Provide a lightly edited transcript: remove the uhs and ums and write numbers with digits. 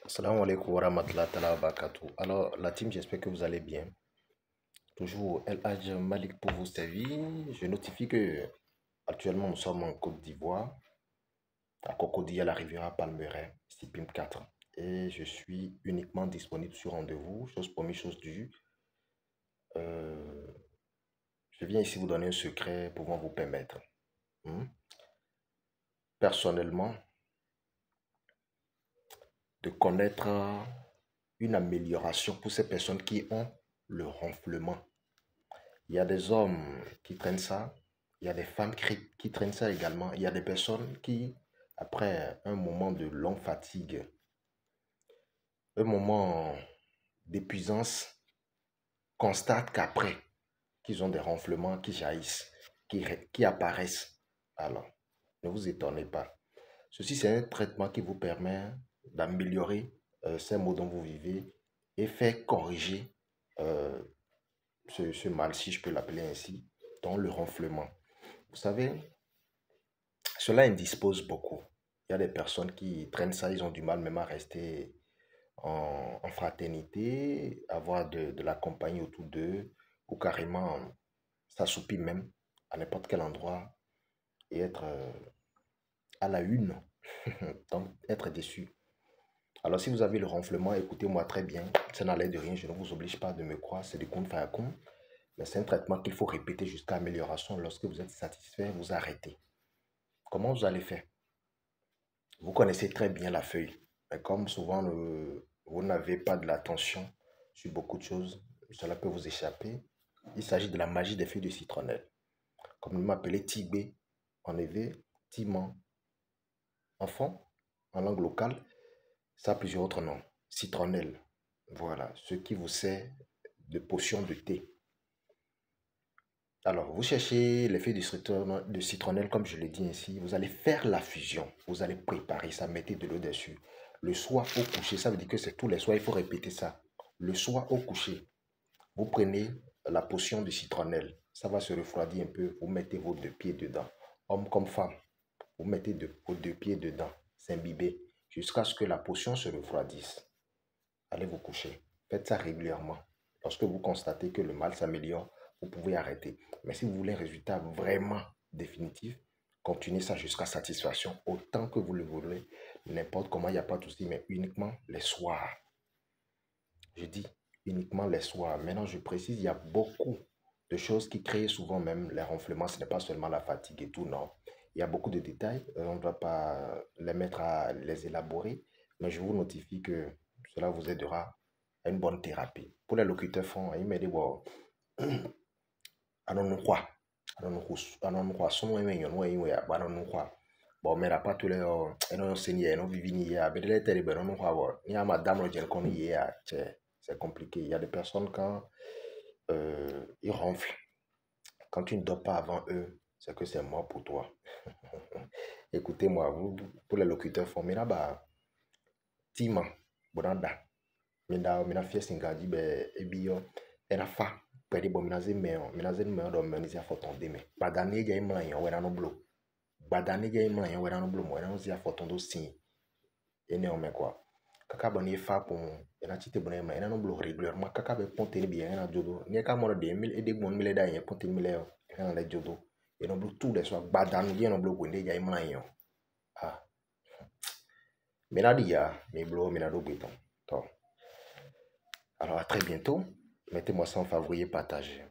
Salam alaikum wa rahmatullahi wa barakatuh. Alors, la team, j'espère que vous allez bien. Toujours El Hadj Malik pour vous servir. Je notifie que actuellement nous sommes en Côte d'Ivoire, à Cocody, à la Riviera Palmeraie, CIPIM 4. Et je suis uniquement disponible sur rendez-vous, chose promise, chose due. Je viens ici vous donner un secret pouvant vous permettre. Personnellement, de connaître une amélioration pour ces personnes qui ont le ronflement. Il y a des hommes qui traînent ça, il y a des femmes qui traînent ça également. Il y a des personnes qui, après un moment de longue fatigue, un moment d'épuisance, constatent qu'après, qu'ils ont des ronflements qui jaillissent, qui apparaissent. Alors, ne vous étonnez pas. Ceci, c'est un traitement qui vous permet d'améliorer ces maux dont vous vivez et faire corriger ce mal, si je peux l'appeler ainsi, dans le ronflement. Vous savez, cela indispose beaucoup. Il y a des personnes qui traînent ça, ils ont du mal même à rester en fraternité, avoir de la compagnie autour d'eux, ou carrément s'assoupir même à n'importe quel endroit et être à la une, donc être déçu. Alors si vous avez le ronflement, écoutez-moi très bien, ça n'allait de rien, je ne vous oblige pas de me croire, c'est du kun fayakun. Mais c'est un traitement qu'il faut répéter jusqu'à amélioration. Lorsque vous êtes satisfait, vous arrêtez. Comment vous allez faire? Vous connaissez très bien la feuille. Mais comme souvent, vous n'avez pas de l'attention sur beaucoup de choses, cela peut vous échapper. Il s'agit de la magie des feuilles de citronnelle. Comme nous m'appelez Tibé, en éveil, Timan, enfant, en langue locale, ça a plusieurs autres noms. Citronnelle, voilà, ce qui vous sert de potion de thé. Alors, vous cherchez les feuilles de citronnelle, comme je l'ai dit ici. Vous allez faire la fusion. Vous allez préparer ça, mettez de l'eau dessus. Le soir au coucher, ça veut dire que c'est tous les soirs, il faut répéter ça. Le soir au coucher, vous prenez la potion de citronnelle. Ça va se refroidir un peu. Vous mettez vos deux pieds dedans. Homme comme femme, vous mettez vos deux pieds dedans. S'imbibez jusqu'à ce que la potion se refroidisse. Allez vous coucher. Faites ça régulièrement. Lorsque vous constatez que le mal s'améliore, vous pouvez arrêter. Mais si vous voulez un résultat vraiment définitif, continuez ça jusqu'à satisfaction, autant que vous le voulez, n'importe comment, il n'y a pas de souci, mais uniquement les soirs. Je dis uniquement les soirs. Maintenant, je précise, il y a beaucoup de choses qui créent souvent même les ronflements. Ce n'est pas seulement la fatigue et tout, non. Il y a beaucoup de détails, on ne va pas les mettre à les élaborer, mais je vous notifie que cela vous aidera à une bonne thérapie. Pour les locuteurs francs, ils me disent, bon, anonukwa anonukwa sono eme yon we inwe ya anonukwa bo mera patule o eno seni eno vivini ya bedele tere be anonukwa bo ni ama damro jen kon ye ya c'est compliqué. Il y a des personnes quand ils ronflent, quand tu ne dors pas avant eux, c'est que c'est mort pour toi. Écoutez-moi, vous, pour les locuteurs formés là-bas, Tima, Bonanda, mina fies ngadi be ebio, era fa, pwede bo minaze meo do menizia fotonde me. Badane ja imla yon wera no blo. Badane ja imla yon wera no blo mo, wera no zia fotondo sin. Ene ome kwa. Kaka boni fa pon, ena chite boni imla, ena no blo régulièrement, kaka be ponte ni bien, ena jodo. Ni ka moro de mil, ede bon mile da yon, ponte ni mile yo, ena le jodo. Ena blo tout les soirs, badane ja no blo gwende ja imla yon. Ah. Mina dia, mi blo, mina do beton. Alors à très bientôt. Mettez-moi ça en favori et partagez.